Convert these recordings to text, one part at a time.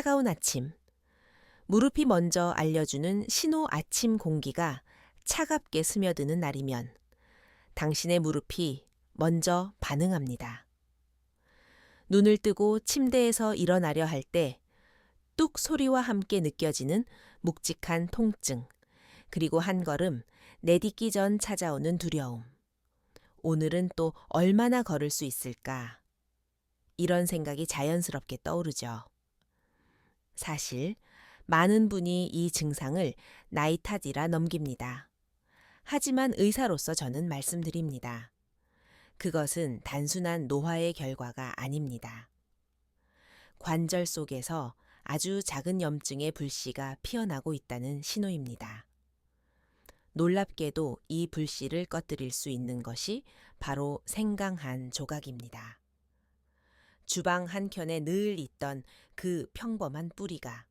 차가운 아침, 무릎이 먼저 알려주는 신호 아침 공기가 차갑게 스며드는 날이면 당신의 무릎이 먼저 반응합니다. 눈을 뜨고 침대에서 일어나려 할 때 뚝 소리와 함께 느껴지는 묵직한 통증, 그리고 한 걸음 내딛기 전 찾아오는 두려움. 오늘은 또 얼마나 걸을 수 있을까? 이런 생각이 자연스럽게 떠오르죠. 사실 많은 분이 이 증상을 나이 탓이라 넘깁니다. 하지만 의사로서 저는 말씀드립니다. 그것은 단순한 노화의 결과가 아닙니다. 관절 속에서 아주 작은 염증의 불씨가 피어나고 있다는 신호입니다. 놀랍게도 이 불씨를 꺼뜨릴 수 있는 것이 바로 생강 한 조각입니다. 주방 한켠에 늘 있던 그 평범한 뿌리가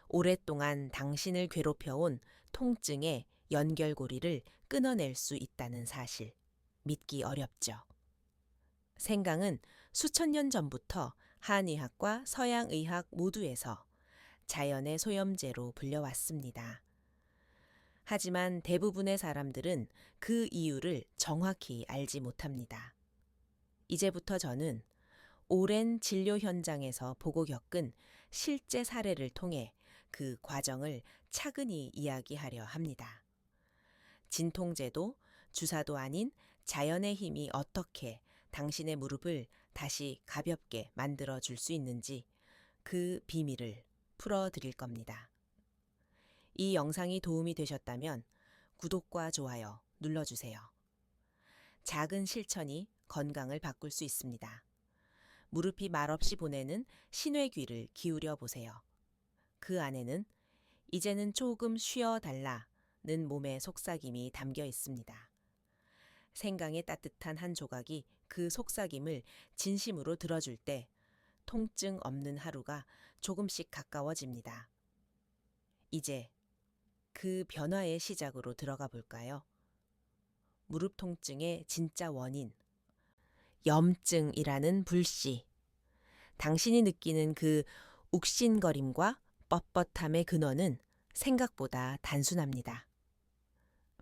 오랫동안 당신을 괴롭혀온 통증의 연결고리를 끊어낼 수 있다는 사실, 믿기 어렵죠. 생강은 수천 년 전부터 한의학과 서양의학 모두에서 자연의 소염제로 불려왔습니다. 하지만 대부분의 사람들은 그 이유를 정확히 알지 못합니다. 이제부터 저는 오랜 진료 현장에서 보고 겪은 실제 사례를 통해 그 과정을 차근히 이야기하려 합니다. 진통제도, 주사도 아닌 자연의 힘이 어떻게 당신의 무릎을 다시 가볍게 만들어 줄 수 있는지 그 비밀을 풀어드릴 겁니다. 이 영상이 도움이 되셨다면 구독과 좋아요 눌러주세요. 작은 실천이 건강을 바꿀 수 있습니다. 무릎이 말없이 보내는 신의 귀를 기울여 보세요. 그 안에는 이제는 조금 쉬어달라는 몸의 속삭임이 담겨 있습니다. 생강의 따뜻한 한 조각이 그 속삭임을 진심으로 들어줄 때 통증 없는 하루가 조금씩 가까워집니다. 이제 그 변화의 시작으로 들어가 볼까요? 무릎 통증의 진짜 원인, 염증이라는 불씨. 당신이 느끼는 그 욱신거림과 뻣뻣함의 근원은 생각보다 단순합니다.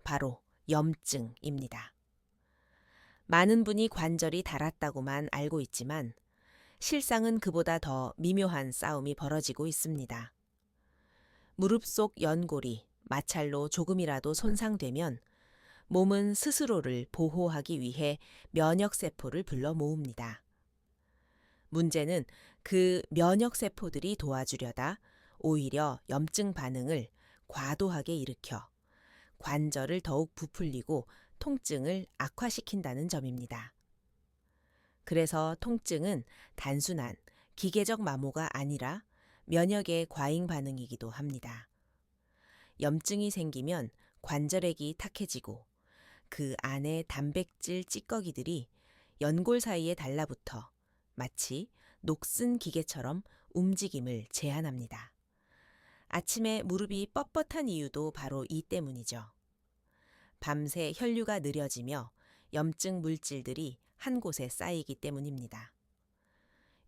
바로 염증입니다. 많은 분이 관절이 닳았다고만 알고 있지만 실상은 그보다 더 미묘한 싸움이 벌어지고 있습니다. 무릎 속 연골이 마찰로 조금이라도 손상되면 몸은 스스로를 보호하기 위해 면역세포를 불러 모읍니다. 문제는 그 면역세포들이 도와주려다 오히려 염증 반응을 과도하게 일으켜 관절을 더욱 부풀리고 통증을 악화시킨다는 점입니다. 그래서 통증은 단순한 기계적 마모가 아니라 면역의 과잉 반응이기도 합니다. 염증이 생기면 관절액이 탁해지고 그 안의 단백질 찌꺼기들이 연골 사이에 달라붙어 마치 녹슨 기계처럼 움직임을 제한합니다. 아침에 무릎이 뻣뻣한 이유도 바로 이 때문이죠. 밤새 혈류가 느려지며 염증 물질들이 한 곳에 쌓이기 때문입니다.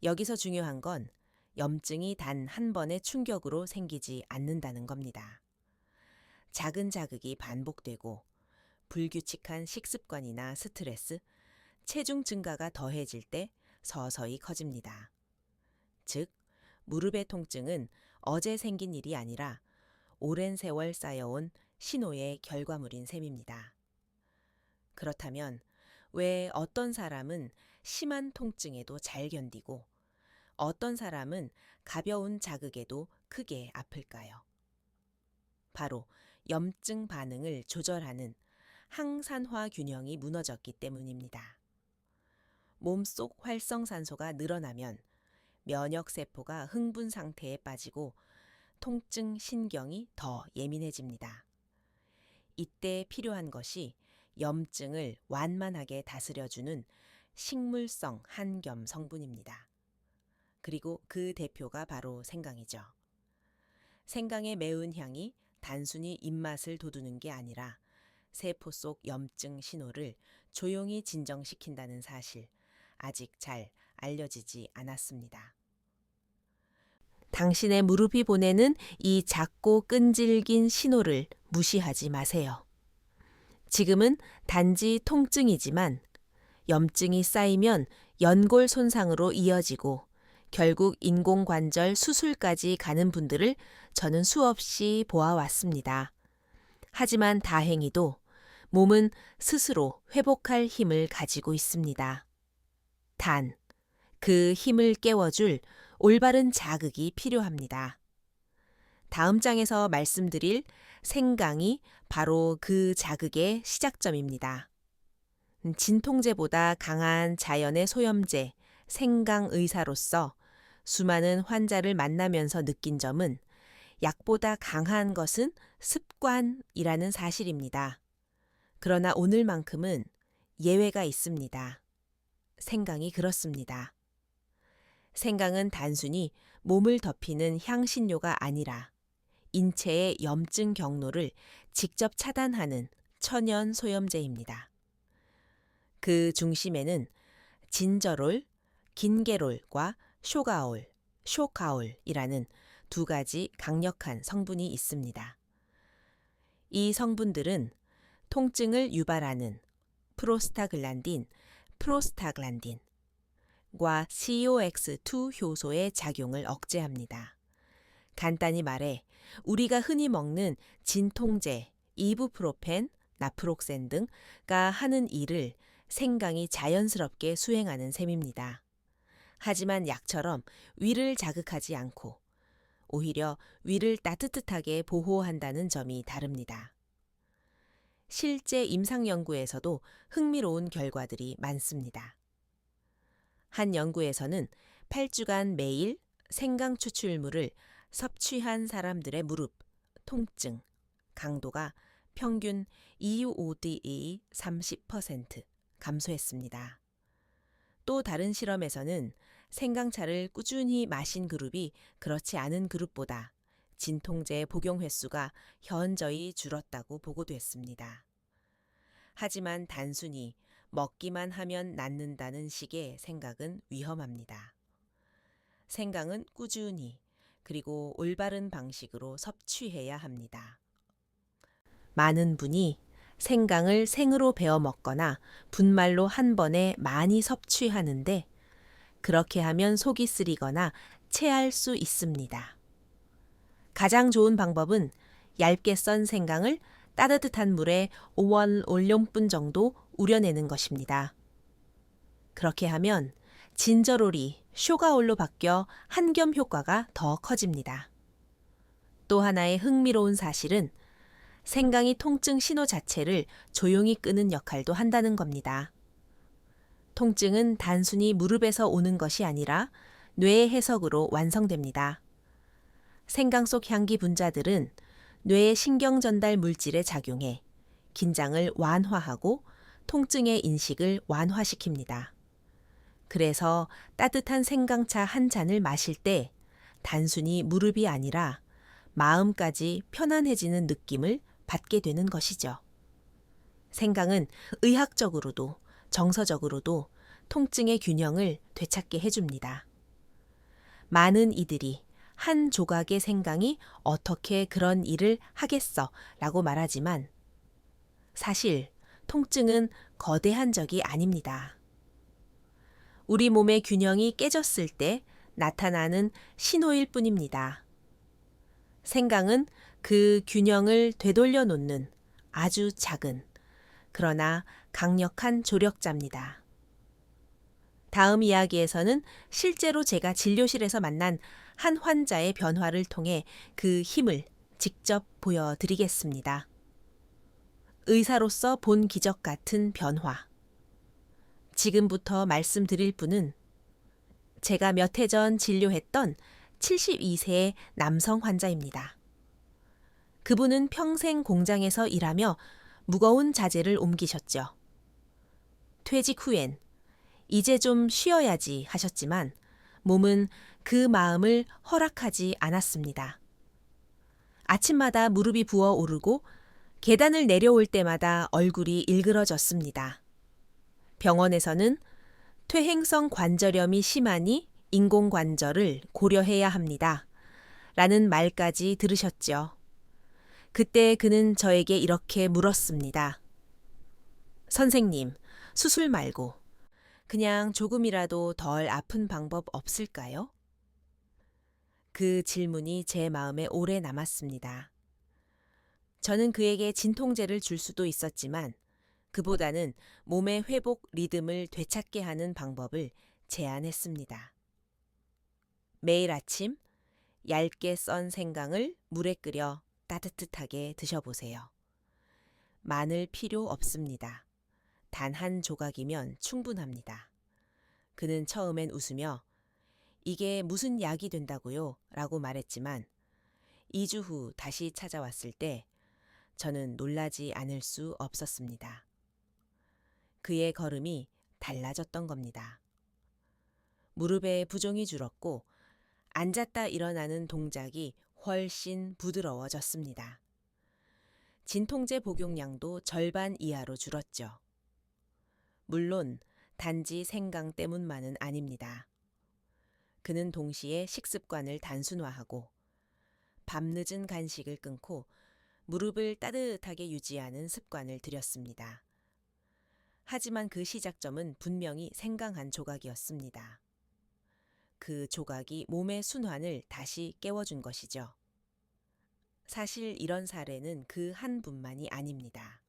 여기서 중요한 건 염증이 단 한 번의 충격으로 생기지 않는다는 겁니다. 작은 자극이 반복되고 불규칙한 식습관이나 스트레스, 체중 증가가 더해질 때 서서히 커집니다. 즉, 무릎의 통증은 어제 생긴 일이 아니라 오랜 세월 쌓여온 신호의 결과물인 셈입니다. 그렇다면 왜 어떤 사람은 심한 통증에도 잘 견디고 어떤 사람은 가벼운 자극에도 크게 아플까요? 바로 염증 반응을 조절하는 항산화 균형이 무너졌기 때문입니다. 몸속 활성산소가 늘어나면 면역세포가 흥분 상태에 빠지고 통증 신경이 더 예민해집니다. 이때 필요한 것이 염증을 완만하게 다스려주는 식물성 한겸 성분입니다. 그리고 그 대표가 바로 생강이죠. 생강의 매운 향이 단순히 입맛을 돋우는 게 아니라 세포 속 염증 신호를 조용히 진정시킨다는 사실, 아직 잘 알려지지 않았습니다. 당신의 무릎이 보내는 이 작고 끈질긴 신호를 무시하지 마세요. 지금은 단지 통증이지만 염증이 쌓이면 연골 손상으로 이어지고 결국 인공관절 수술까지 가는 분들을 저는 수없이 보아왔습니다. 하지만 다행히도 몸은 스스로 회복할 힘을 가지고 있습니다. 단, 그 힘을 깨워줄 올바른 자극이 필요합니다. 다음 장에서 말씀드릴 생강이 바로 그 자극의 시작점입니다. 진통제보다 강한 자연의 소염제, 생강 의사로서 수많은 환자를 만나면서 느낀 점은 약보다 강한 것은 습관이라는 사실입니다. 그러나 오늘만큼은 예외가 있습니다. 생강이 그렇습니다. 생강은 단순히 몸을 덮이는 향신료가 아니라 인체의 염증 경로를 직접 차단하는 천연 소염제입니다. 그 중심에는 진저롤, 긴게롤과 쇼가올이라는 두 가지 강력한 성분이 있습니다. 이 성분들은 통증을 유발하는 프로스타글란딘과 COX2 효소의 작용을 억제합니다. 간단히 말해 우리가 흔히 먹는 진통제, 이부프로펜, 나프록센 등가 하는 일을 생강이 자연스럽게 수행하는 셈입니다. 하지만 약처럼 위를 자극하지 않고 오히려 위를 따뜻하게 보호한다는 점이 다릅니다. 실제 임상 연구에서도 흥미로운 결과들이 많습니다. 한 연구에서는 8주간 매일 생강 추출물을 섭취한 사람들의 무릎, 통증, 강도가 평균 EOD의 30% 감소했습니다. 또 다른 실험에서는 생강차를 꾸준히 마신 그룹이 그렇지 않은 그룹보다 진통제 복용 횟수가 현저히 줄었다고 보고됐습니다. 하지만 단순히 먹기만 하면 낫는다는 식의 생각은 위험합니다. 생강은 꾸준히 그리고 올바른 방식으로 섭취해야 합니다. 많은 분이 생강을 생으로 베어 먹거나 분말로 한 번에 많이 섭취하는데 그렇게 하면 속이 쓰리거나 체할 수 있습니다. 가장 좋은 방법은 얇게 썬 생강을 따뜻한 물에 5월 정도 우려내는 것입니다. 그렇게 하면 진저롤이 쇼가올로 바뀌어 한겸 효과가 더 커집니다. 또 하나의 흥미로운 사실은 생강이 통증 신호 자체를 조용히 끄는 역할도 한다는 겁니다. 통증은 단순히 무릎에서 오는 것이 아니라 뇌의 해석으로 완성됩니다. 생강 속 향기 분자들은 뇌의 신경 전달 물질에 작용해 긴장을 완화하고 통증의 인식을 완화시킵니다. 그래서 따뜻한 생강차 한 잔을 마실 때 단순히 무릎이 아니라 마음까지 편안해지는 느낌을 받게 되는 것이죠. 생강은 의학적으로도 정서적으로도 통증의 균형을 되찾게 해줍니다. 많은 이들이 한 조각의 생강이 어떻게 그런 일을 하겠어 라고 말하지만 사실 통증은 거대한 적이 아닙니다. 우리 몸의 균형이 깨졌을 때 나타나는 신호일 뿐입니다. 생강은 그 균형을 되돌려 놓는 아주 작은 그러나 강력한 조력자입니다. 다음 이야기에서는 실제로 제가 진료실에서 만난 한 환자의 변화를 통해 그 힘을 직접 보여드리겠습니다. 의사로서 본 기적 같은 변화. 지금부터 말씀드릴 분은 제가 몇 해 전 진료했던 72세의 남성 환자입니다. 그분은 평생 공장에서 일하며 무거운 자재를 옮기셨죠. 퇴직 후엔 이제 좀 쉬어야지 하셨지만 몸은 그 마음을 허락하지 않았습니다. 아침마다 무릎이 부어오르고 계단을 내려올 때마다 얼굴이 일그러졌습니다. 병원에서는 퇴행성 관절염이 심하니 인공관절을 고려해야 합니다 라는 말까지 들으셨죠. 그때 그는 저에게 이렇게 물었습니다. 선생님, 수술 말고 그냥 조금이라도 덜 아픈 방법 없을까요? 그 질문이 제 마음에 오래 남았습니다. 저는 그에게 진통제를 줄 수도 있었지만 그보다는 몸의 회복 리듬을 되찾게 하는 방법을 제안했습니다. 매일 아침 얇게 썬 생강을 물에 끓여 따뜻하게 드셔보세요. 마늘 필요 없습니다. 단 한 조각이면 충분합니다. 그는 처음엔 웃으며 이게 무슨 약이 된다고요? 라고 말했지만 2주 후 다시 찾아왔을 때 저는 놀라지 않을 수 없었습니다. 그의 걸음이 달라졌던 겁니다. 무릎에 부종이 줄었고 앉았다 일어나는 동작이 훨씬 부드러워졌습니다. 진통제 복용량도 절반 이하로 줄었죠. 물론 단지 생강 때문만은 아닙니다. 그는 동시에 식습관을 단순화하고 밤늦은 간식을 끊고 무릎을 따뜻하게 유지하는 습관을 들였습니다. 하지만 그 시작점은 분명히 생강 한 조각이었습니다. 그 조각이 몸의 순환을 다시 깨워준 것이죠. 사실 이런 사례는 그 한 분만이 아닙니다.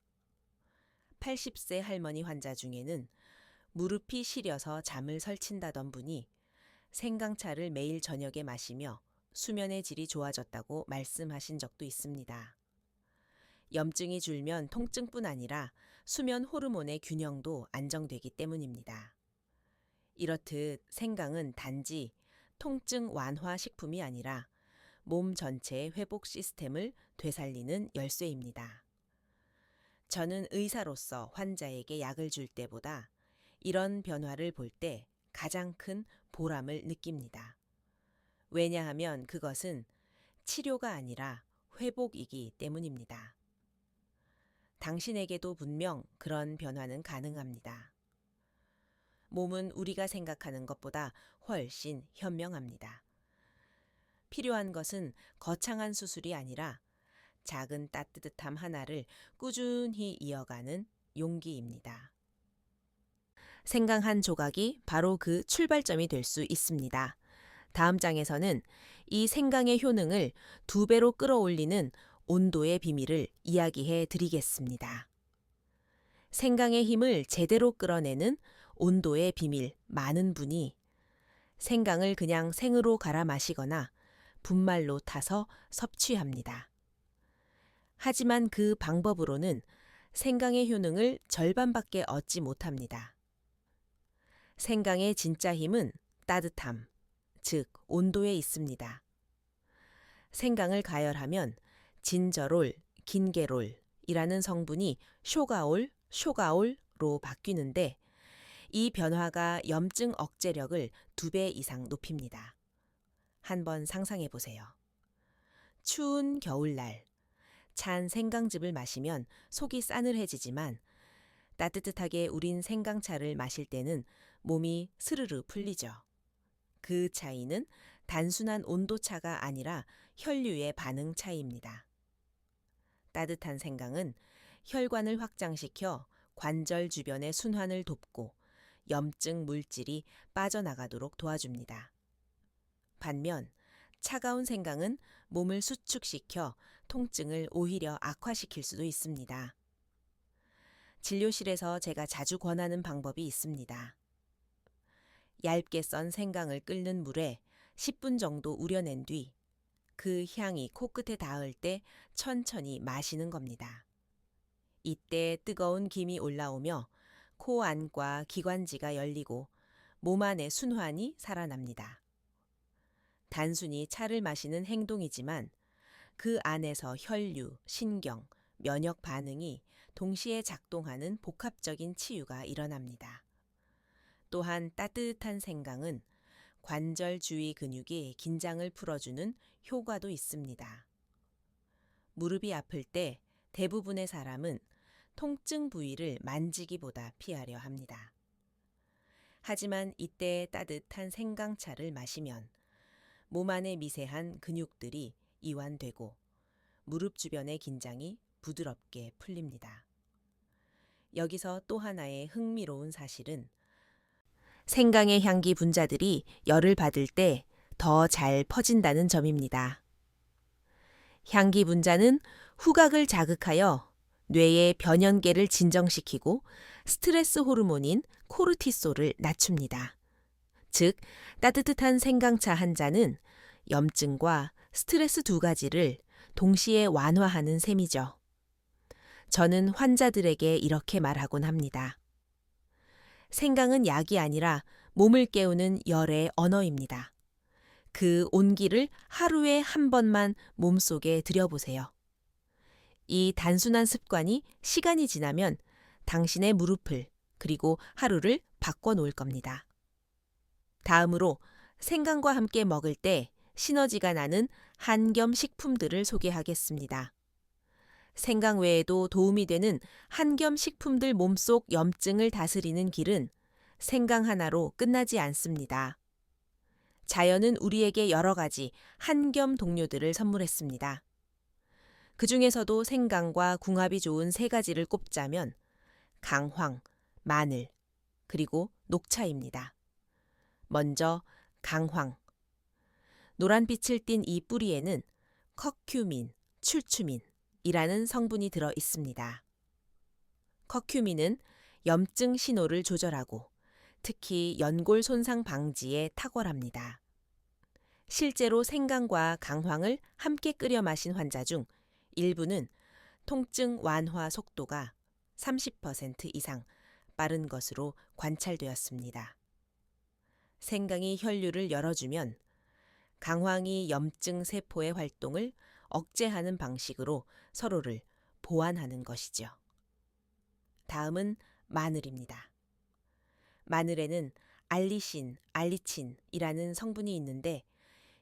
80세 할머니 환자 중에는 무릎이 시려서 잠을 설친다던 분이 생강차를 매일 저녁에 마시며 수면의 질이 좋아졌다고 말씀하신 적도 있습니다. 염증이 줄면 통증뿐 아니라 수면 호르몬의 균형도 안정되기 때문입니다. 이렇듯 생강은 단지 통증 완화 식품이 아니라 몸 전체의 회복 시스템을 되살리는 열쇠입니다. 저는 의사로서 환자에게 약을 줄 때보다 이런 변화를 볼 때 가장 큰 보람을 느낍니다. 왜냐하면 그것은 치료가 아니라 회복이기 때문입니다. 당신에게도 분명 그런 변화는 가능합니다. 몸은 우리가 생각하는 것보다 훨씬 현명합니다. 필요한 것은 거창한 수술이 아니라 작은 따뜻함 하나를 꾸준히 이어가는 용기입니다. 생강 한 조각이 바로 그 출발점이 될 수 있습니다. 다음 장에서는 이 생강의 효능을 2배로 끌어올리는 온도의 비밀을 이야기해 드리겠습니다. 생강의 힘을 제대로 끌어내는 온도의 비밀 많은 분이 생강을 그냥 생으로 갈아 마시거나 분말로 타서 섭취합니다. 하지만 그 방법으로는 생강의 효능을 절반밖에 얻지 못합니다. 생강의 진짜 힘은 따뜻함, 즉 온도에 있습니다. 생강을 가열하면 진저롤, 긴게롤이라는 성분이 쇼가올로 바뀌는데 이 변화가 염증 억제력을 2배 이상 높입니다. 한번 상상해 보세요. 추운 겨울날, 찬 생강즙을 마시면 속이 싸늘해지지만 따뜻하게 우린 생강차를 마실 때는 몸이 스르르 풀리죠. 그 차이는 단순한 온도차가 아니라 혈류의 반응 차이입니다. 따뜻한 생강은 혈관을 확장시켜 관절 주변의 순환을 돕고 염증 물질이 빠져나가도록 도와줍니다. 반면 차가운 생강은 몸을 수축시켜 통증을 오히려 악화시킬 수도 있습니다. 진료실에서 제가 자주 권하는 방법이 있습니다. 얇게 썬 생강을 끓는 물에 10분 정도 우려낸 뒤 그 향이 코끝에 닿을 때 천천히 마시는 겁니다. 이때 뜨거운 김이 올라오며 코 안과 기관지가 열리고 몸 안의 순환이 살아납니다. 단순히 차를 마시는 행동이지만 그 안에서 혈류, 신경, 면역 반응이 동시에 작동하는 복합적인 치유가 일어납니다. 또한 따뜻한 생강은 관절 주위 근육이 긴장을 풀어주는 효과도 있습니다. 무릎이 아플 때 대부분의 사람은 통증 부위를 만지기보다 피하려 합니다. 하지만 이때 따뜻한 생강차를 마시면 몸 안의 미세한 근육들이 이완되고 무릎 주변의 긴장이 부드럽게 풀립니다. 여기서 또 하나의 흥미로운 사실은 생강의 향기 분자들이 열을 받을 때 더 잘 퍼진다는 점입니다. 향기 분자는 후각을 자극하여 뇌의 변연계를 진정시키고 스트레스 호르몬인 코르티솔을 낮춥니다. 즉, 따뜻한 생강차 한 잔은 염증과 스트레스 두 가지를 동시에 완화하는 셈이죠. 저는 환자들에게 이렇게 말하곤 합니다. 생강은 약이 아니라 몸을 깨우는 열의 언어입니다. 그 온기를 하루에 한 번만 몸속에 들여보세요. 이 단순한 습관이 시간이 지나면 당신의 무릎을 그리고 하루를 바꿔놓을 겁니다. 다음으로 생강과 함께 먹을 때 시너지가 나는 한겸 식품들을 소개하겠습니다. 생강 외에도 도움이 되는 한겸 식품들 몸속 염증을 다스리는 길은 생강 하나로 끝나지 않습니다. 자연은 우리에게 여러 가지 한겸 동료들을 선물했습니다. 그 중에서도 생강과 궁합이 좋은 세 가지를 꼽자면 강황, 마늘, 그리고 녹차입니다. 먼저 강황. 노란빛을 띤 이 뿌리에는 커큐민, 출추민이라는 성분이 들어 있습니다. 커큐민은 염증 신호를 조절하고 특히 연골 손상 방지에 탁월합니다. 실제로 생강과 강황을 함께 끓여 마신 환자 중 일부는 통증 완화 속도가 30% 이상 빠른 것으로 관찰되었습니다. 생강이 혈류를 열어주면 강황이 염증 세포의 활동을 억제하는 방식으로 서로를 보완하는 것이죠. 다음은 마늘입니다. 마늘에는 알리신, 알리친이라는 성분이 있는데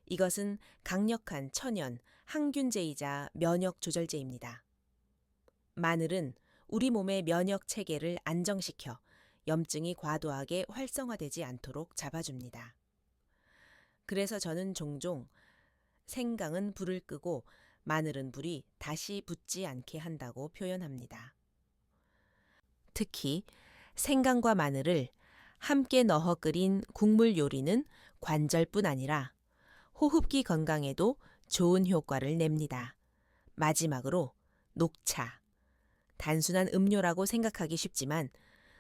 이것은 강력한 천연 항균제이자 면역 조절제입니다. 마늘은 우리 몸의 면역 체계를 안정시켜 염증이 과도하게 활성화되지 않도록 잡아줍니다. 그래서 저는 종종 생강은 불을 끄고 마늘은 불이 다시 붙지 않게 한다고 표현합니다. 특히 생강과 마늘을 함께 넣어 끓인 국물 요리는 관절뿐 아니라 호흡기 건강에도 좋은 효과를 냅니다. 마지막으로 녹차. 단순한 음료라고 생각하기 쉽지만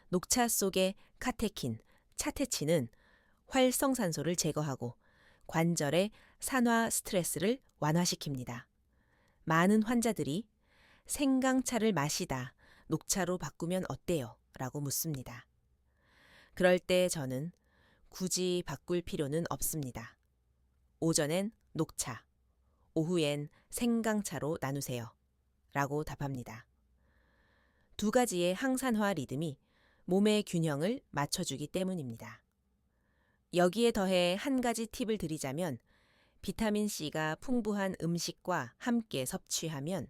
녹차 속의 카테킨, 차테친은 활성산소를 제거하고 관절의 산화 스트레스를 완화시킵니다. 많은 환자들이 생강차를 마시다 녹차로 바꾸면 어때요? 라고 묻습니다. 그럴 때 저는 굳이 바꿀 필요는 없습니다. 오전엔 녹차, 오후엔 생강차로 나누세요. 라고 답합니다. 두 가지의 항산화 리듬이 몸의 균형을 맞춰주기 때문입니다. 여기에 더해 한 가지 팁을 드리자면 비타민C가 풍부한 음식과 함께 섭취하면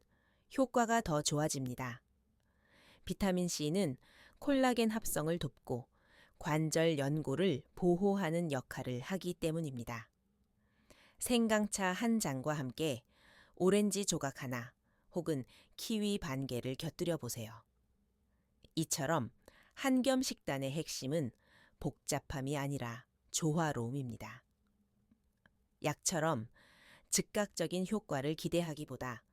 효과가 더 좋아집니다. 비타민C는 콜라겐 합성을 돕고 관절 연골을 보호하는 역할을 하기 때문입니다. 생강차 한 잔과 함께 오렌지 조각 하나 혹은 키위 반 개를 곁들여 보세요. 이처럼 한겸 식단의 핵심은 복잡함이 아니라 조화로움입니다. 약처럼 즉각적인 효과를 기대하기보다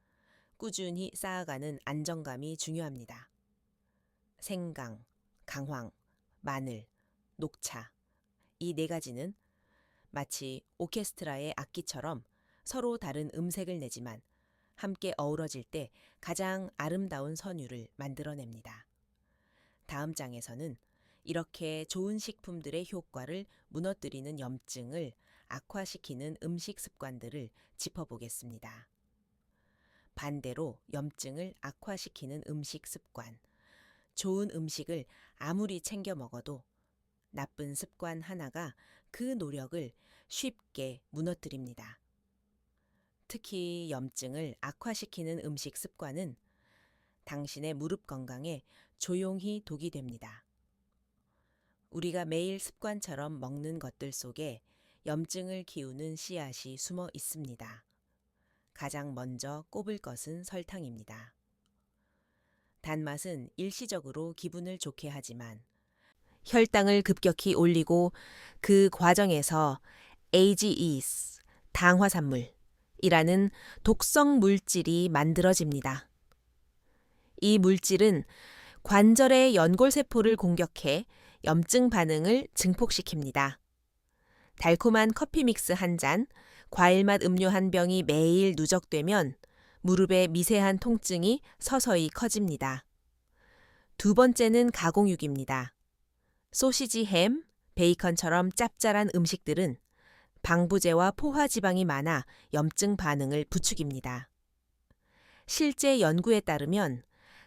꾸준히 쌓아가는 안정감이 중요합니다. 생강, 강황, 마늘, 녹차 이 네 가지는 마치 오케스트라의 악기처럼 서로 다른 음색을 내지만 함께 어우러질 때 가장 아름다운 선율을 만들어냅니다. 다음 장에서는 이렇게 좋은 식품들의 효과를 무너뜨리는 염증을 악화시키는 음식 습관들을 짚어보겠습니다. 반대로 염증을 악화시키는 음식 습관. 좋은 음식을 아무리 챙겨 먹어도 나쁜 습관 하나가 그 노력을 쉽게 무너뜨립니다. 특히 염증을 악화시키는 음식 습관은 당신의 무릎 건강에 조용히 독이 됩니다. 우리가 매일 습관처럼 먹는 것들 속에 염증을 키우는 씨앗이 숨어 있습니다. 가장 먼저 꼽을 것은 설탕입니다. 단맛은 일시적으로 기분을 좋게 하지만 혈당을 급격히 올리고 그 과정에서 AGEs, 당화산물이라는 독성 물질이 만들어집니다. 이 물질은 관절의 연골세포를 공격해 염증 반응을 증폭시킵니다. 달콤한 커피 믹스 한 잔, 과일맛 음료 한 병이 매일 누적되면 무릎의 미세한 통증이 서서히 커집니다. 두 번째는 가공육입니다. 소시지, 햄, 베이컨처럼 짭짤한 음식들은 방부제와 포화지방이 많아 염증 반응을 부추깁니다. 실제 연구에 따르면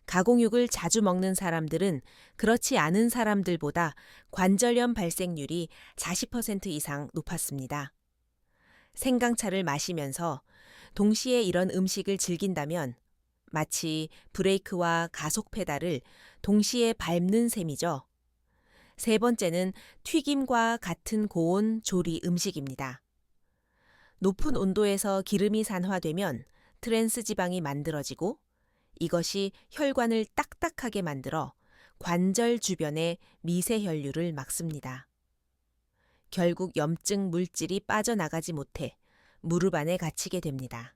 가공육을 자주 먹는 사람들은 그렇지 않은 사람들보다 관절염 발생률이 40% 이상 높았습니다. 생강차를 마시면서 동시에 이런 음식을 즐긴다면 마치 브레이크와 가속 페달을 동시에 밟는 셈이죠. 세 번째는 튀김과 같은 고온 조리 음식입니다. 높은 온도에서 기름이 산화되면 트랜스 지방이 만들어지고 이것이 혈관을 딱딱하게 만들어 관절 주변에 미세 혈류를 막습니다. 결국 염증 물질이 빠져나가지 못해 무릎 안에 갇히게 됩니다.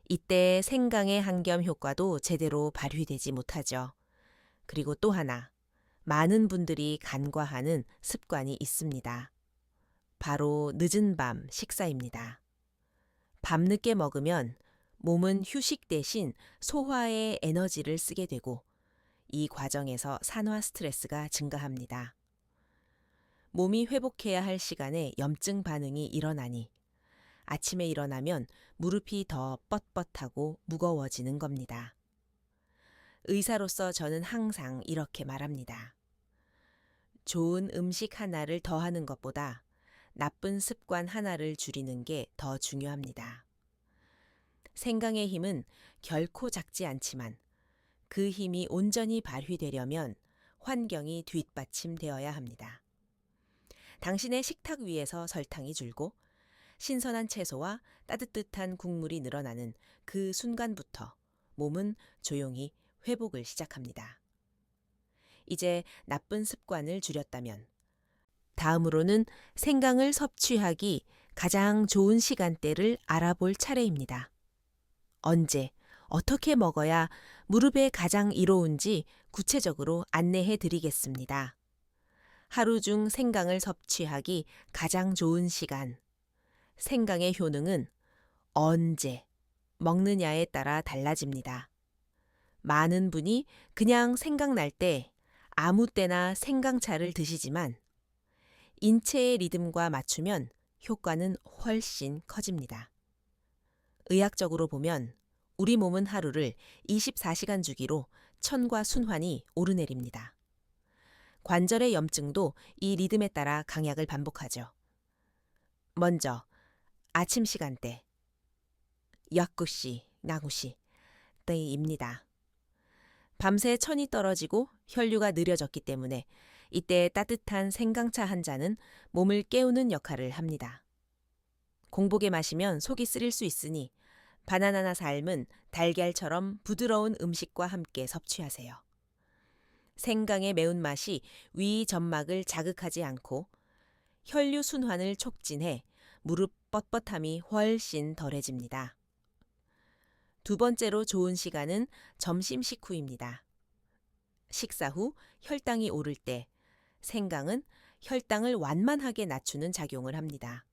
이때 생강의 항염 효과도 제대로 발휘되지 못하죠. 그리고 또 하나, 많은 분들이 간과하는 습관이 있습니다. 바로 늦은 밤 식사입니다. 밤늦게 먹으면 몸은 휴식 대신 소화에 에너지를 쓰게 되고 이 과정에서 산화 스트레스가 증가합니다. 몸이 회복해야 할 시간에 염증 반응이 일어나니 아침에 일어나면 무릎이 더 뻣뻣하고 무거워지는 겁니다. 의사로서 저는 항상 이렇게 말합니다. 좋은 음식 하나를 더하는 것보다 나쁜 습관 하나를 줄이는 게 더 중요합니다. 생강의 힘은 결코 작지 않지만 그 힘이 온전히 발휘되려면 환경이 뒷받침되어야 합니다. 당신의 식탁 위에서 설탕이 줄고 신선한 채소와 따뜻한 국물이 늘어나는 그 순간부터 몸은 조용히 회복을 시작합니다. 이제 나쁜 습관을 줄였다면 다음으로는 생강을 섭취하기 가장 좋은 시간대를 알아볼 차례입니다. 언제, 어떻게 먹어야 무릎에 가장 이로운지 구체적으로 안내해 드리겠습니다. 하루 중 생강을 섭취하기 가장 좋은 시간. 생강의 효능은 언제 먹느냐에 따라 달라집니다. 많은 분이 그냥 생각날 때 아무 때나 생강차를 드시지만 인체의 리듬과 맞추면 효과는 훨씬 커집니다. 의학적으로 보면 우리 몸은 하루를 24시간 주기로 천과 순환이 오르내립니다. 관절의 염증도 이 리듬에 따라 강약을 반복하죠. 먼저 아침 시간대 야쿠시, 나구시 때입니다. 밤새 천이 떨어지고 혈류가 느려졌기 때문에 이때 따뜻한 생강차 한 잔은 몸을 깨우는 역할을 합니다. 공복에 마시면 속이 쓰릴 수 있으니 바나나나 삶은 달걀처럼 부드러운 음식과 함께 섭취하세요. 생강의 매운맛이 위 점막을 자극하지 않고 혈류 순환을 촉진해 무릎 뻣뻣함이 훨씬 덜해집니다. 두 번째로 좋은 시간은 점심 식후입니다. 식사 후 혈당이 오를 때 생강은 혈당을 완만하게 낮추는 작용을 합니다.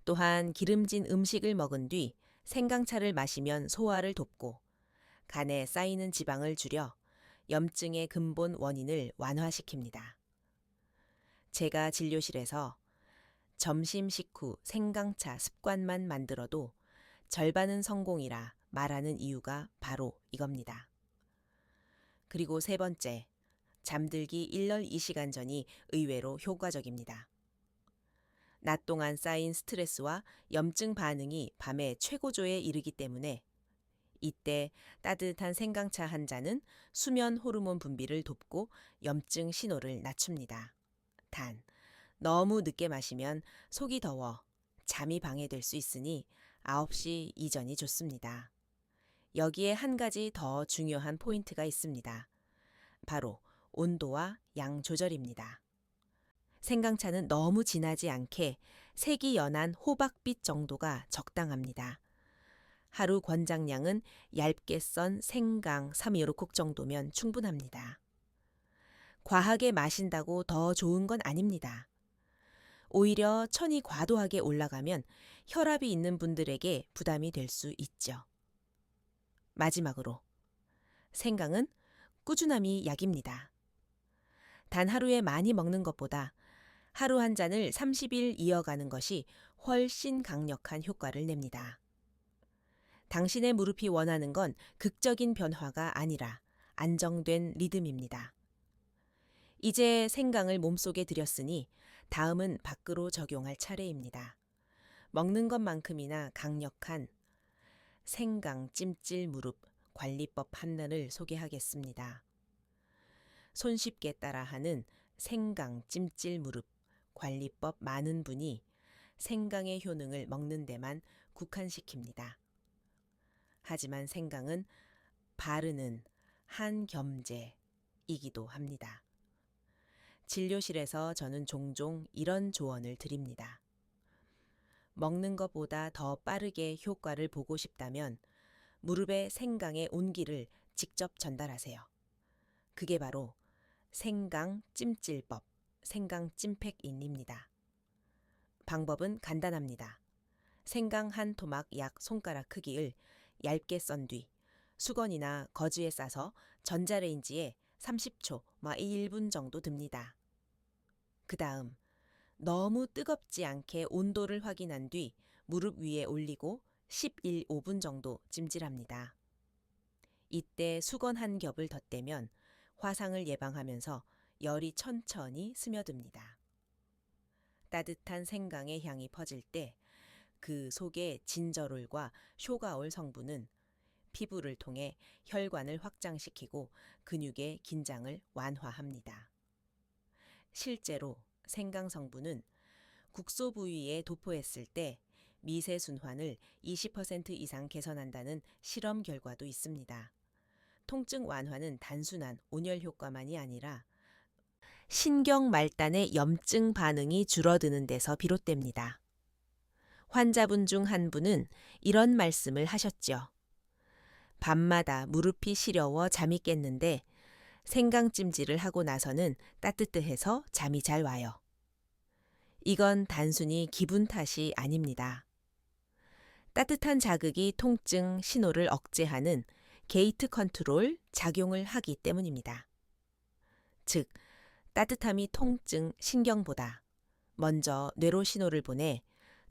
또한 기름진 음식을 먹은 뒤 생강차를 마시면 소화를 돕고 간에 쌓이는 지방을 줄여 염증의 근본 원인을 완화시킵니다. 제가 진료실에서 점심 식후 생강차 습관만 만들어도 절반은 성공이라 말하는 이유가 바로 이겁니다. 그리고 세 번째, 잠들기 1월 2시간 전이 의외로 효과적입니다. 낮 동안 쌓인 스트레스와 염증 반응이 밤에 최고조에 이르기 때문에 이때 따뜻한 생강차 한 잔은 수면 호르몬 분비를 돕고 염증 신호를 낮춥니다. 단, 너무 늦게 마시면 속이 더워 잠이 방해될 수 있으니 9시 이전이 좋습니다. 여기에 한 가지 더 중요한 포인트가 있습니다. 바로 온도와 양 조절입니다. 생강차는 너무 진하지 않게 색이 연한 호박빛 정도가 적당합니다. 하루 권장량은 얇게 썬 생강 3~5콕 정도면 충분합니다. 과하게 마신다고 더 좋은 건 아닙니다. 오히려 천이 과도하게 올라가면 혈압이 있는 분들에게 부담이 될 수 있죠. 마지막으로, 생강은 꾸준함이 약입니다. 단 하루에 많이 먹는 것보다 하루 한 잔을 30일 이어가는 것이 훨씬 강력한 효과를 냅니다. 당신의 무릎이 원하는 건 극적인 변화가 아니라 안정된 리듬입니다. 이제 생강을 몸속에 들였으니 다음은 밖으로 적용할 차례입니다. 먹는 것만큼이나 강력한 생강 찜질 무릎 관리법 하나를 소개하겠습니다. 손쉽게 따라하는 생강 찜질 무릎 관리법 많은 분이 생강의 효능을 먹는 데만 국한시킵니다. 하지만 생강은 바르는 한겸제이기도 합니다. 진료실에서 저는 종종 이런 조언을 드립니다. 먹는 것보다 더 빠르게 효과를 보고 싶다면 무릎에 생강의 온기를 직접 전달하세요. 그게 바로 생강 찜질법, 생강 찜팩인입니다. 방법은 간단합니다. 생강 한 토막 약 손가락 크기를 얇게 썬 뒤 수건이나 거즈에 싸서 전자레인지에 30초, 1분 정도 둡니다. 그 다음 너무 뜨겁지 않게 온도를 확인한 뒤 무릎 위에 올리고 11~5분 정도 찜질합니다. 이때 수건 한 겹을 덧대면 화상을 예방하면서 열이 천천히 스며듭니다. 따뜻한 생강의 향이 퍼질 때 그 속에 진저롤과 쇼가올 성분은 피부를 통해 혈관을 확장시키고 근육의 긴장을 완화합니다. 실제로 생강 성분은 국소 부위에 도포했을 때 미세 순환을 20% 이상 개선한다는 실험 결과도 있습니다. 통증 완화는 단순한 온열 효과만이 아니라 신경 말단의 염증 반응이 줄어드는 데서 비롯됩니다. 환자분 중 한 분은 이런 말씀을 하셨죠. 밤마다 무릎이 시려워 잠이 깼는데 생강찜질을 하고 나서는 따뜻해서 잠이 잘 와요. 이건 단순히 기분 탓이 아닙니다. 따뜻한 자극이 통증 신호를 억제하는 게이트 컨트롤 작용을 하기 때문입니다. 즉, 따뜻함이 통증 신경보다 먼저 뇌로 신호를 보내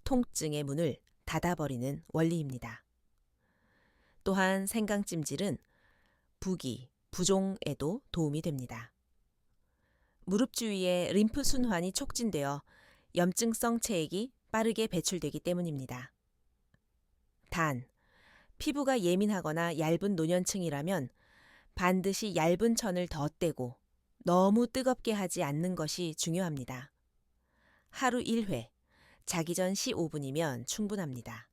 통증의 문을 닫아버리는 원리입니다. 또한 생강찜질은 부기, 부종에도 도움이 됩니다. 무릎 주위에 림프 순환이 촉진되어 염증성 체액이 빠르게 배출되기 때문입니다. 단, 피부가 예민하거나 얇은 노년층이라면 반드시 얇은 천을 더 떼고 너무 뜨겁게 하지 않는 것이 중요합니다. 하루 1회, 자기 전 시 5분이면 충분합니다.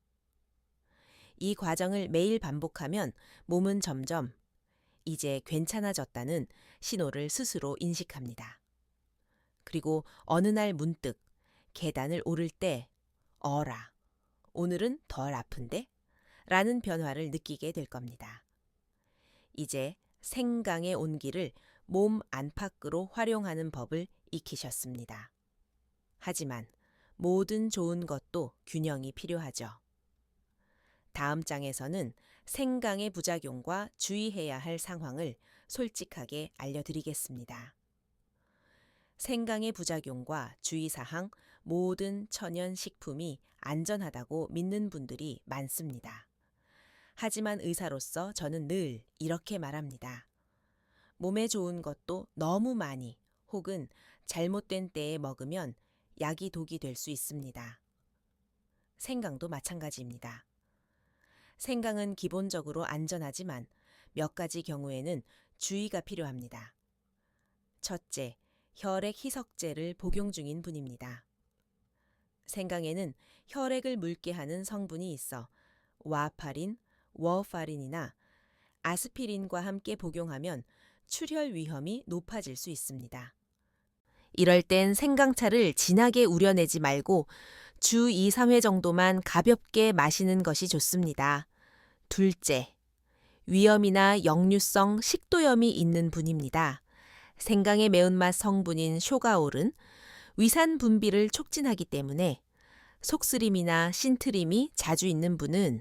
이 과정을 매일 반복하면 몸은 점점 이제 괜찮아졌다는 신호를 스스로 인식합니다. 그리고 어느 날 문득 계단을 오를 때 어라, 오늘은 덜 아픈데? 라는 변화를 느끼게 될 겁니다. 이제 생강의 온기를 몸 안팎으로 활용하는 법을 익히셨습니다. 하지만 모든 좋은 것도 균형이 필요하죠. 다음 장에서는 생강의 부작용과 주의해야 할 상황을 솔직하게 알려드리겠습니다. 생강의 부작용과 주의사항 모든 천연 식품이 안전하다고 믿는 분들이 많습니다. 하지만 의사로서 저는 늘 이렇게 말합니다. 몸에 좋은 것도 너무 많이 혹은 잘못된 때에 먹으면 약이 독이 될 수 있습니다. 생강도 마찬가지입니다. 생강은 기본적으로 안전하지만 몇 가지 경우에는 주의가 필요합니다. 첫째, 혈액 희석제를 복용 중인 분입니다. 생강에는 혈액을 묽게 하는 성분이 있어 와파린, 워파린이나 아스피린과 함께 복용하면 출혈 위험이 높아질 수 있습니다. 이럴 땐 생강차를 진하게 우려내지 말고 주 2, 3회 정도만 가볍게 마시는 것이 좋습니다. 둘째, 위염이나 역류성 식도염이 있는 분입니다. 생강의 매운맛 성분인 쇼가올은 위산 분비를 촉진하기 때문에 속쓰림이나 신트림이 자주 있는 분은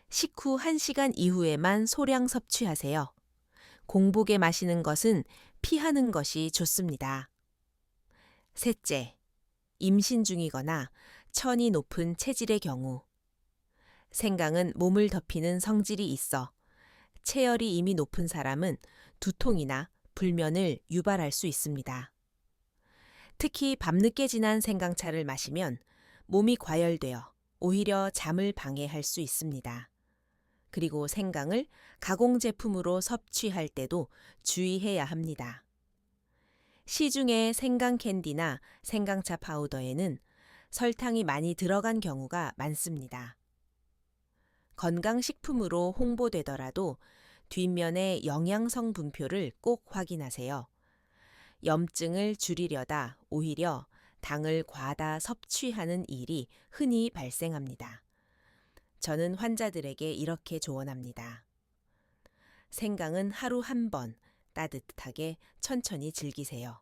식후 1시간 이후에만 소량 섭취하세요. 공복에 마시는 것은 피하는 것이 좋습니다. 셋째, 임신 중이거나 천이 높은 체질의 경우 생강은 몸을 덮이는 성질이 있어 체열이 이미 높은 사람은 두통이나 불면을 유발할 수 있습니다. 특히 밤늦게 진한 생강차를 마시면 몸이 과열되어 오히려 잠을 방해할 수 있습니다. 그리고 생강을 가공제품으로 섭취할 때도 주의해야 합니다. 시중의 생강 캔디나 생강차 파우더에는 설탕이 많이 들어간 경우가 많습니다. 건강식품으로 홍보되더라도 뒷면의 영양성 분표를 꼭 확인하세요. 염증을 줄이려다 오히려 당을 과다 섭취하는 일이 흔히 발생합니다. 저는 환자들에게 이렇게 조언합니다. 생강은 하루 한 번 따뜻하게 천천히 즐기세요.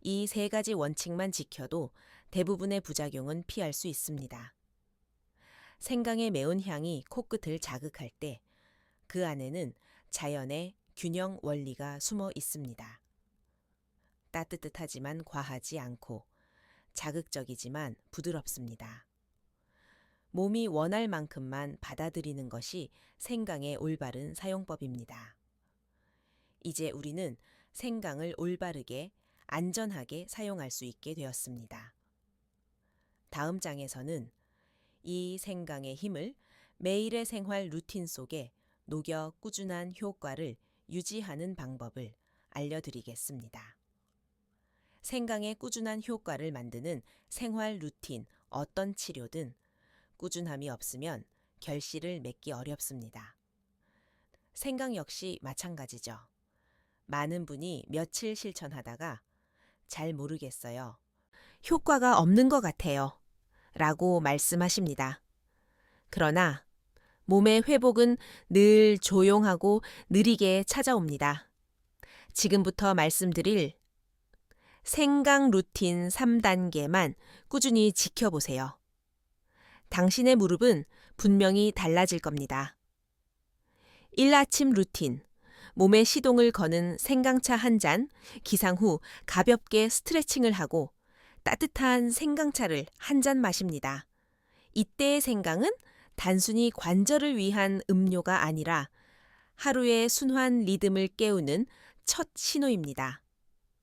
이 3가지 원칙만 지켜도 대부분의 부작용은 피할 수 있습니다. 생강의 매운 향이 코끝을 자극할 때 그 안에는 자연의 균형 원리가 숨어 있습니다. 따뜻하지만 과하지 않고 자극적이지만 부드럽습니다. 몸이 원할 만큼만 받아들이는 것이 생강의 올바른 사용법입니다. 이제 우리는 생강을 올바르게 안전하게 사용할 수 있게 되었습니다. 다음 장에서는 이 생강의 힘을 매일의 생활 루틴 속에 녹여 꾸준한 효과를 유지하는 방법을 알려드리겠습니다. 생강의 꾸준한 효과를 만드는 생활 루틴 어떤 치료든 꾸준함이 없으면 결실을 맺기 어렵습니다. 생강 역시 마찬가지죠. 많은 분이 며칠 실천하다가 잘 모르겠어요. 효과가 없는 것 같아요. 라고 말씀하십니다. 그러나 몸의 회복은 늘 조용하고 느리게 찾아옵니다. 지금부터 말씀드릴 생강 루틴 3단계만 꾸준히 지켜보세요. 당신의 무릎은 분명히 달라질 겁니다. 일아침 루틴, 몸에 시동을 거는 생강차 1잔, 기상 후 가볍게 스트레칭을 하고 따뜻한 생강차를 1잔 마십니다. 이때의 생강은 단순히 관절을 위한 음료가 아니라 하루의 순환 리듬을 깨우는 첫 신호입니다.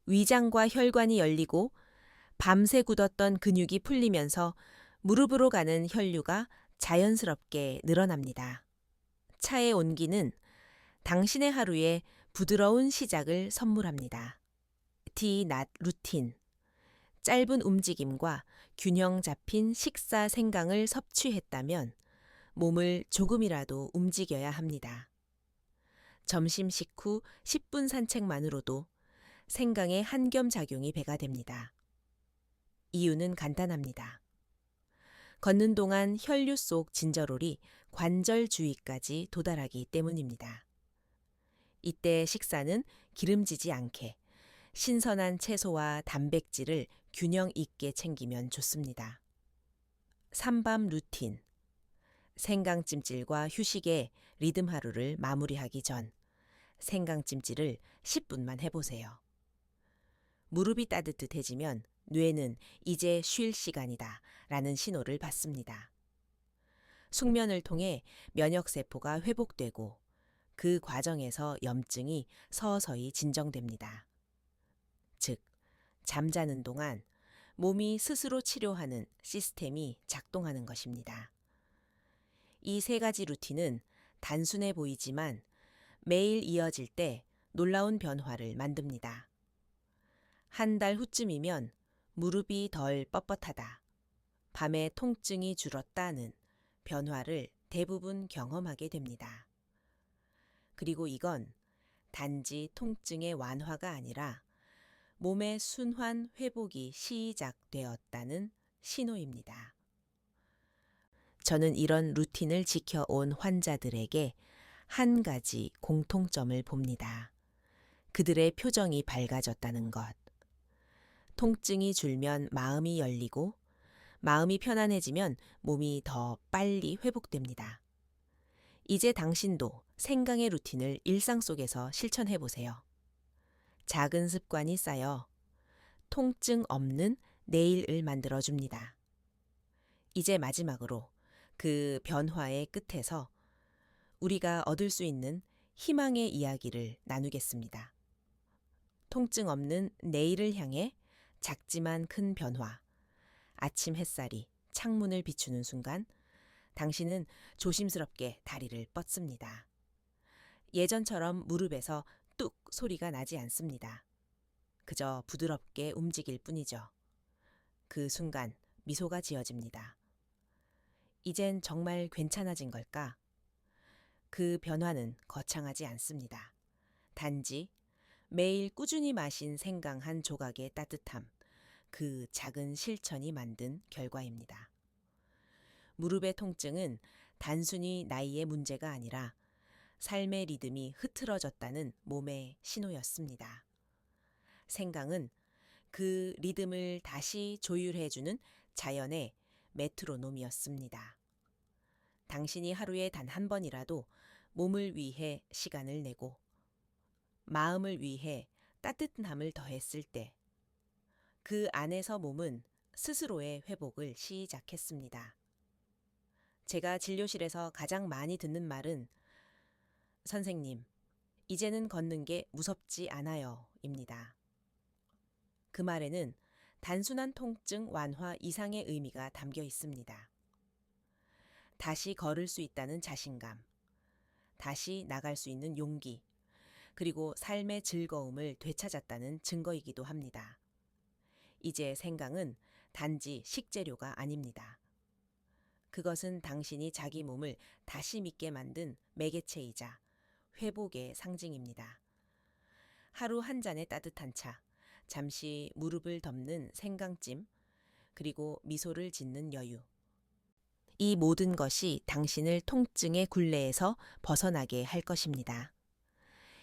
위장과 혈관이 열리고 밤새 굳었던 근육이 풀리면서 무릎으로 가는 혈류가 자연스럽게 늘어납니다. 차의 온기는 당신의 하루에 부드러운 시작을 선물합니다. 티낫 루틴. 짧은 움직임과 균형 잡힌 식사 생강을 섭취했다면 몸을 조금이라도 움직여야 합니다. 점심 식후 10분 산책만으로도 생강의 한겸 작용이 배가 됩니다. 이유는 간단합니다. 걷는 동안 혈류 속 진저롤이 관절 주위까지 도달하기 때문입니다. 이때 식사는 기름지지 않게 신선한 채소와 단백질을 균형 있게 챙기면 좋습니다. 삼밤 루틴. 생강찜질과 휴식의 리듬 하루를 마무리하기 전 생강찜질을 10분만 해보세요. 무릎이 따뜻해지면 뇌는 이제 쉴 시간이다 라는 신호를 받습니다. 숙면을 통해 면역세포가 회복되고 그 과정에서 염증이 서서히 진정됩니다. 즉, 잠자는 동안 몸이 스스로 치료하는 시스템이 작동하는 것입니다. 이 3가지 루틴은 단순해 보이지만 매일 이어질 때 놀라운 변화를 만듭니다. 한 달 후쯤이면 무릎이 덜 뻣뻣하다, 밤에 통증이 줄었다는 변화를 대부분 경험하게 됩니다. 그리고 이건 단지 통증의 완화가 아니라 몸의 순환 회복이 시작되었다는 신호입니다. 저는 이런 루틴을 지켜온 환자들에게 한 가지 공통점을 봅니다. 그들의 표정이 밝아졌다는 것. 통증이 줄면 마음이 열리고, 마음이 편안해지면 몸이 더 빨리 회복됩니다. 이제 당신도 생강의 루틴을 일상 속에서 실천해 보세요. 작은 습관이 쌓여 통증 없는 내일을 만들어줍니다. 이제 마지막으로 그 변화의 끝에서 우리가 얻을 수 있는 희망의 이야기를 나누겠습니다. 통증 없는 내일을 향해 작지만 큰 변화. 아침 햇살이 창문을 비추는 순간 당신은 조심스럽게 다리를 뻗습니다. 예전처럼 무릎에서 뚝 소리가 나지 않습니다. 그저 부드럽게 움직일 뿐이죠. 그 순간 미소가 지어집니다. 이젠 정말 괜찮아진 걸까? 그 변화는 거창하지 않습니다. 단지 매일 꾸준히 마신 생강 한 조각의 따뜻함, 그 작은 실천이 만든 결과입니다. 무릎의 통증은 단순히 나이의 문제가 아니라 삶의 리듬이 흐트러졌다는 몸의 신호였습니다. 생강은 그 리듬을 다시 조율해주는 자연의 메트로놈이었습니다. 당신이 하루에 단 한 번이라도 몸을 위해 시간을 내고 마음을 위해 따뜻함을 더했을 때 그 안에서 몸은 스스로의 회복을 시작했습니다. 제가 진료실에서 가장 많이 듣는 말은 선생님, 이제는 걷는 게 무섭지 않아요 입니다. 그 말에는 단순한 통증 완화 이상의 의미가 담겨 있습니다. 다시 걸을 수 있다는 자신감, 다시 나갈 수 있는 용기, 그리고 삶의 즐거움을 되찾았다는 증거이기도 합니다. 이제 생강은 단지 식재료가 아닙니다. 그것은 당신이 자기 몸을 다시 믿게 만든 매개체이자 회복의 상징입니다. 하루 한 잔의 따뜻한 차, 잠시 무릎을 덮는 생강찜, 그리고 미소를 짓는 여유. 이 모든 것이 당신을 통증의 굴레에서 벗어나게 할 것입니다.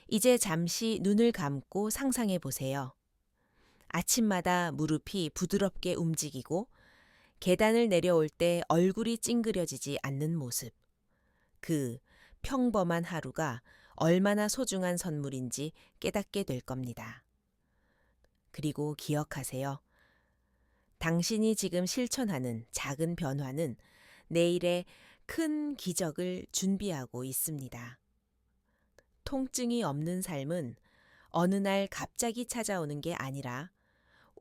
이제 잠시 눈을 감고 상상해 보세요. 아침마다 무릎이 부드럽게 움직이고 계단을 내려올 때 얼굴이 찡그려지지 않는 모습. 그 평범한 하루가 얼마나 소중한 선물인지 깨닫게 될 겁니다. 그리고 기억하세요. 당신이 지금 실천하는 작은 변화는 내일의 큰 기적을 준비하고 있습니다. 통증이 없는 삶은 어느 날 갑자기 찾아오는 게 아니라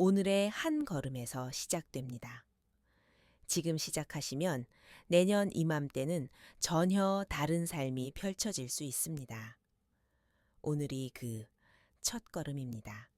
오늘의 한 걸음에서 시작됩니다. 지금 시작하시면 내년 이맘때는 전혀 다른 삶이 펼쳐질 수 있습니다. 오늘이 그 첫 걸음입니다.